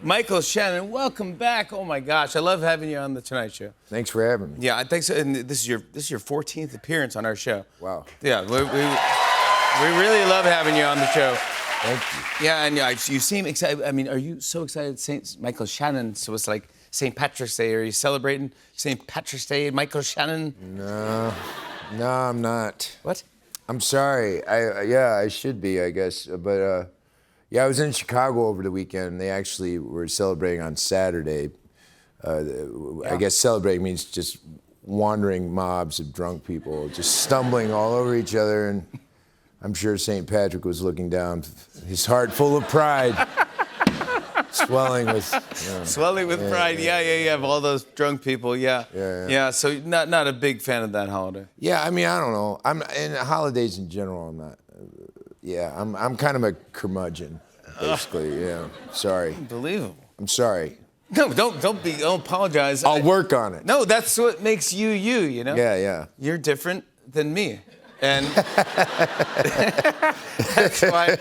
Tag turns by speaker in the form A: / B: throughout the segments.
A: Michael Shannon, welcome back. Oh my gosh, I love having you on the Tonight Show.
B: Thanks for having me.
A: Yeah, I think so. And this is your 14th appearance on our show.
B: Wow.
A: Yeah, we really love having you on the show.
B: Thank you.
A: Yeah, and you seem excited. I mean, are you so excited? Saint Michael Shannon. So it's like St. Patrick's Day. Are you celebrating St. Patrick's Day, Michael Shannon?
B: No, I'm not.
A: What?
B: I'm sorry. I should be, I guess. But I was in Chicago over the weekend. They actually were celebrating on Saturday. I guess celebrating means just wandering mobs of drunk people, just stumbling all over each other. And I'm sure St. Patrick was looking down, his heart full of pride, swelling with
A: pride. Yeah. Of all those drunk people. Yeah. So not a big fan of that holiday.
B: Yeah, I mean, I don't know. And holidays in general, I'm not. I'm kind of a curmudgeon, basically. Yeah, sorry.
A: Unbelievable.
B: I'm sorry.
A: No, don't apologize.
B: I'll work on it.
A: No, that's what makes you, you know?
B: Yeah.
A: You're different than me. And that's why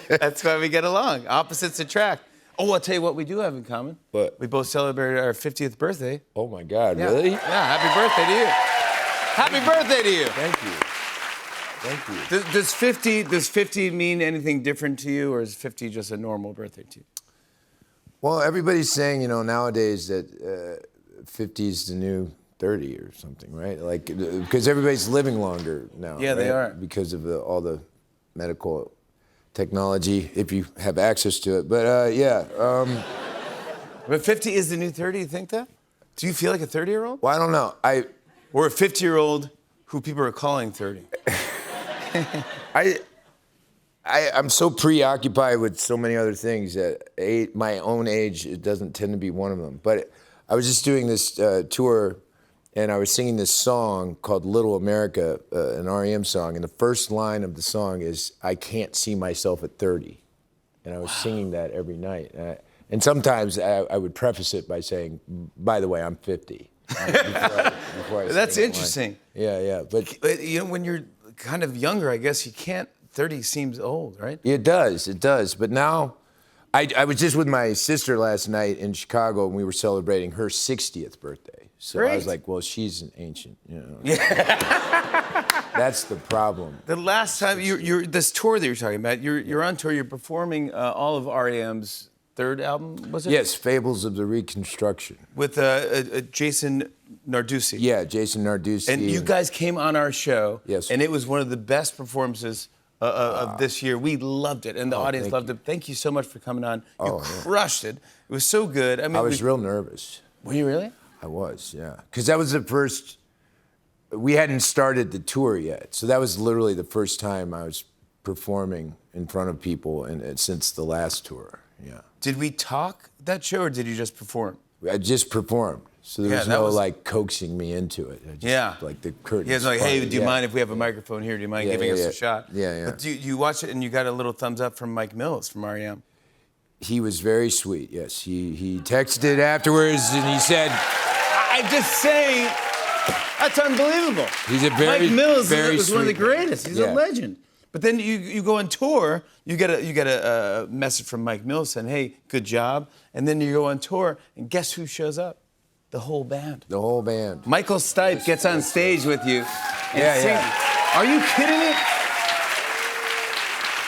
A: we get along. Opposites attract. Oh, I'll tell you what we do have in common.
B: What?
A: We both celebrated our 50th birthday.
B: Oh my God, really?
A: Yeah, happy birthday to you. Happy birthday to you.
B: Thank you.
A: Does 50 mean anything different to you, or is 50 just a normal birthday to you?
B: Well, everybody's saying, nowadays that 50 is the new 30 or something, right? Like, because everybody's living longer now.
A: Yeah, they are.
B: Because of all the medical technology, if you have access to it. But
A: But 50 is the new 30, you think that? Do you feel like a 30-year-old?
B: Well, I don't know.
A: Or a 50-year-old who people are calling 30?
B: I'm so preoccupied with so many other things that my own age, it doesn't tend to be one of them. But I was just doing this tour, and I was singing this song called Little America, an R.E.M. song, and the first line of the song is, I can't see myself at 30. And I was singing that every night. And sometimes I would preface it by saying, by the way, I'm 50. before I
A: That's
B: sing that
A: interesting.
B: line. Yeah. But
A: when you're kind of younger, I guess you can't. 30 seems old, right?
B: It does. But now, I was just with my sister last night in Chicago, and we were celebrating her 60th birthday. So
A: Great.
B: I was like, well, she's an ancient, That's the problem.
A: The last time you're this tour that you're talking about, you're on tour. You're performing all of R.E.M.'s third album, was it?
B: Yes, Fables of the Reconstruction.
A: With Jason Narducy.
B: Yeah, Jason Narducy.
A: And you guys came on our show.
B: Yes.
A: And it was one of the best performances of this year. We loved it, and the audience loved it. Thank you so much for coming on. You crushed it. It was so good. I mean,
B: I was real nervous.
A: Were you really?
B: I was, yeah. Because that was the first, we hadn't started the tour yet. So that was literally the first time I was performing in front of people since the last tour, yeah.
A: Did we talk that show, or did you just perform?
B: I just performed. So there was no coaxing me into it. Like the curtain.
A: Yeah, it's like, hey, do you mind if we have a microphone here? Do you mind giving us a shot?
B: Yeah.
A: But you watched it and you got a little thumbs up from Mike Mills from R.E.M.
B: He was very sweet, yes. He texted afterwards and he said,
A: I'm just saying, that's unbelievable.
B: He's a very,
A: Mike Mills
B: very
A: was one of the
B: sweet man.
A: greatest. He's a legend. But then you go on tour, you get a message from Mike Mills saying, hey, good job. And then you go on tour, and guess who shows up? The whole band.
B: The whole band.
A: Michael Stipe gets on stage with you and sings. Are you kidding me?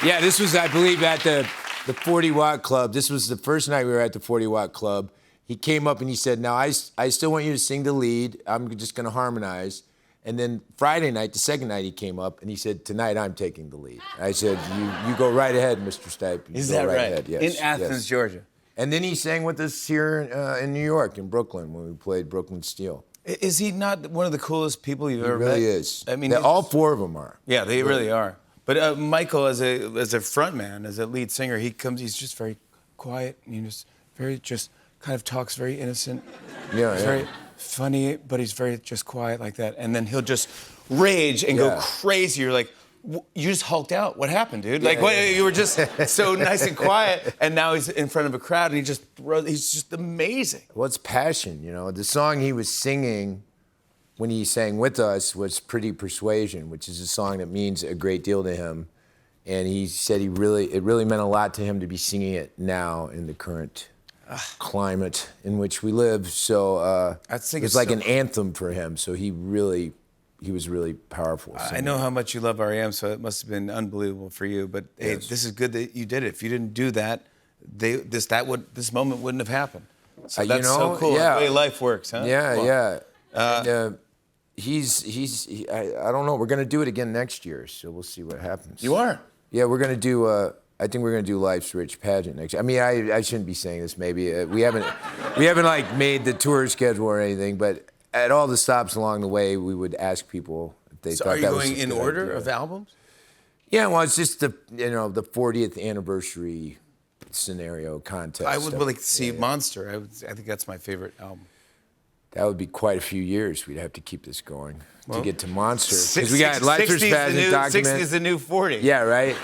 B: Yeah, this was, I believe, at the 40 Watt Club. This was the first night we were at the 40 Watt Club. He came up and he said, now I still want you to sing the lead. I'm just going to harmonize. And then Friday night, the second night, he came up and he said, tonight I'm taking the lead. I said, you go right ahead, Mr. Stipe.
A: Is that right?
B: Ahead. Yes,
A: in Athens, Georgia.
B: And then he sang with us here in New York, in Brooklyn, when we played Brooklyn Steel.
A: Is he not one of the coolest people you've ever met?
B: He really is.
A: I mean,
B: all four of them are.
A: Yeah, they really are. But Michael, as a front man, as a lead singer, he's just very quiet. And just kind of talks very innocent.
B: Yeah,
A: He's very funny, but he's very just quiet like that. And then he'll just rage and go crazy. You're like, you just hulked out. What happened, dude? You were just so nice and quiet, and now he's in front of a crowd, and he's just amazing.
B: Well, it's passion, The song he was singing when he sang with us was Pretty Persuasion, which is a song that means a great deal to him. And he said it really meant a lot to him to be singing it now in the current climate in which we live. So
A: I think
B: it's
A: it's
B: like
A: so
B: an anthem for him. So he was really powerful.
A: I know how much you love REM, so it must have been unbelievable for you. But hey,
B: Yes.
A: this is good that you did it. If you didn't do that, this moment wouldn't have happened. So that's so cool.
B: Yeah.
A: The way life works, huh?
B: Yeah,
A: Well,
B: yeah. And, I don't know. We're gonna do it again next year, so we'll see what happens.
A: You are.
B: Yeah, we're gonna do. I think we're gonna do Life's Rich pageant next year. I mean, I shouldn't be saying this. Maybe we haven't like made the tour schedule or anything. But at all the stops along the way, we would ask people if they
A: So
B: thought
A: are you
B: that was
A: going
B: a
A: in
B: good
A: order
B: idea.
A: of albums?
B: Yeah, well, it's just the 40th anniversary scenario contest.
A: I would like to see Monster. I think that's my favorite album.
B: That would be quite a few years. We'd have to keep this going to get to Monster. Because
A: Six-
B: we got Life's Rich
A: 60's the
B: pageant
A: new-
B: document.
A: 60 is the new 40.
B: Yeah, right.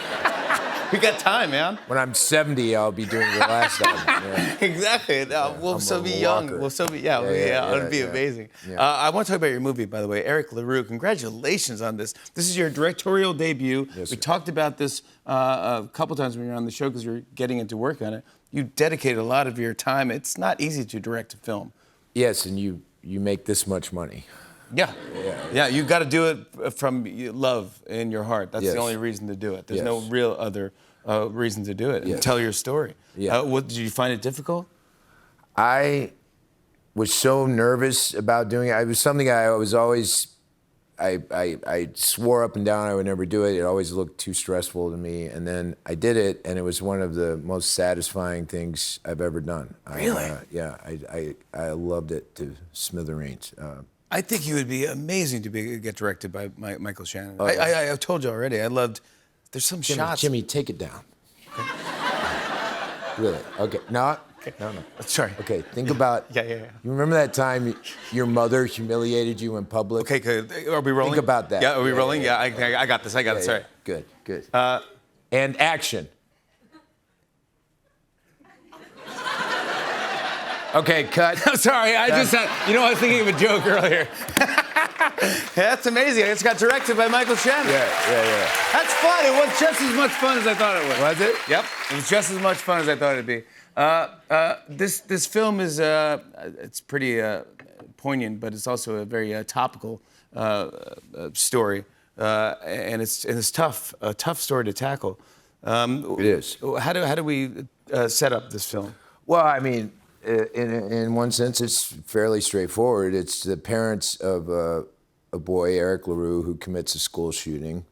A: We got time, man.
B: When I'm 70, I'll be doing the last album. Yeah.
A: Exactly. We'll
B: I'm
A: still
B: a
A: be young.
B: walker.
A: We'll still be, it'll be amazing.
B: Yeah.
A: I want to talk about your movie, by the way. Eric LaRue, congratulations on this. This is your directorial debut.
B: Yes,
A: we
B: sir.
A: talked about this a couple times when you were on the show because you were getting into work on it. You dedicated a lot of your time. It's not easy to direct a film.
B: Yes, and you make this much money.
A: Yeah, you got to do it from love in your heart. That's
B: Yes.
A: the only reason to do it. There's
B: Yes.
A: no real other reason to do it and
B: Yes.
A: tell your story.
B: Yeah.
A: What did you find it difficult?
B: I was so nervous about doing it. It was something I was always, I swore up and down I would never do it. It always looked too stressful to me. And then I did it, and it was one of the most satisfying things I've ever done.
A: Really?
B: I loved it to smithereens.
A: I think you would be amazing to get directed by Michael Shannon.
B: yeah.
A: I've told you already. I loved. There's some shots.
B: Jimmy, take it down. Really? Okay. No.
A: Sorry.
B: Okay, think about.
A: Yeah.
B: You remember that time your mother humiliated you in public?
A: Okay, good. Are we rolling?
B: Think about that.
A: Yeah, are we
B: Yeah,
A: rolling?
B: yeah,
A: Yeah, I got this. I got this. Sorry.
B: Good. And action. Okay, cut.
A: I'm sorry. I just had. I was thinking of a joke earlier. That's amazing. It got directed by Michael Shannon.
B: Yeah.
A: That's fun. It was just as much fun as I thought it was.
B: Was it?
A: Yep. It was just as much fun as I thought it'd be. This film is it's pretty poignant, but it's also a very topical story, and it's tough, a tough story to tackle.
B: It is.
A: How do we set up this film?
B: Well, I mean, in one sense, it's fairly straightforward. It's the parents of a boy, Eric LaRue, who commits a school shooting.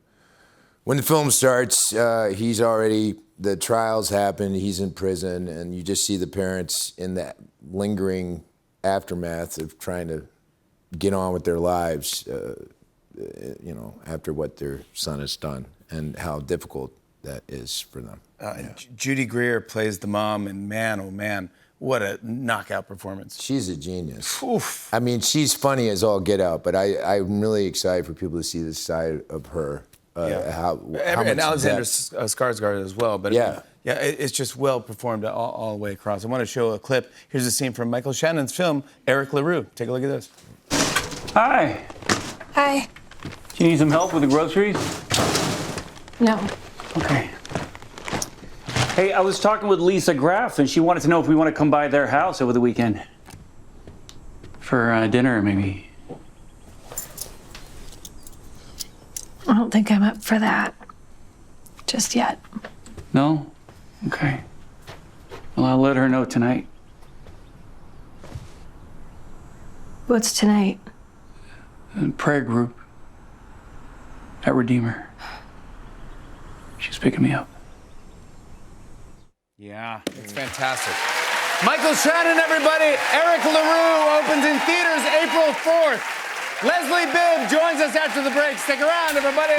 B: When the film starts, the trials happen, he's in prison, and you just see the parents in that lingering aftermath of trying to get on with their lives, after what their son has done, and how difficult that is for them.
A: Judy Greer plays the mom, and man, oh man, what a knockout performance.
B: She's a genius.
A: Oof.
B: I mean, she's funny as all get out, but I'm really excited for people to see this side of her. How
A: And
B: much
A: Alexander
B: depth.
A: Skarsgård as well. But
B: Yeah.
A: it's just well performed all the way across. I want to show a clip. Here's a scene from Michael Shannon's film, Eric LaRue. Take a look at this.
C: Hi.
D: Hi.
C: Do you need some help with the groceries?
D: No.
C: Okay. Hey, I was talking with Lisa Graff, and she wanted to know if we want to come by their house over the weekend. For dinner, maybe.
D: I don't think I'm up for that. Just yet.
C: No? Okay. Well, I'll let her know tonight.
D: What's tonight?
C: A prayer group at Redeemer. She's picking me up.
A: Yeah, it's fantastic. Michael Shannon, everybody. Eric LaRue opens in theaters April 4th. Leslie Bibb joins us after the break. Stick around, everybody.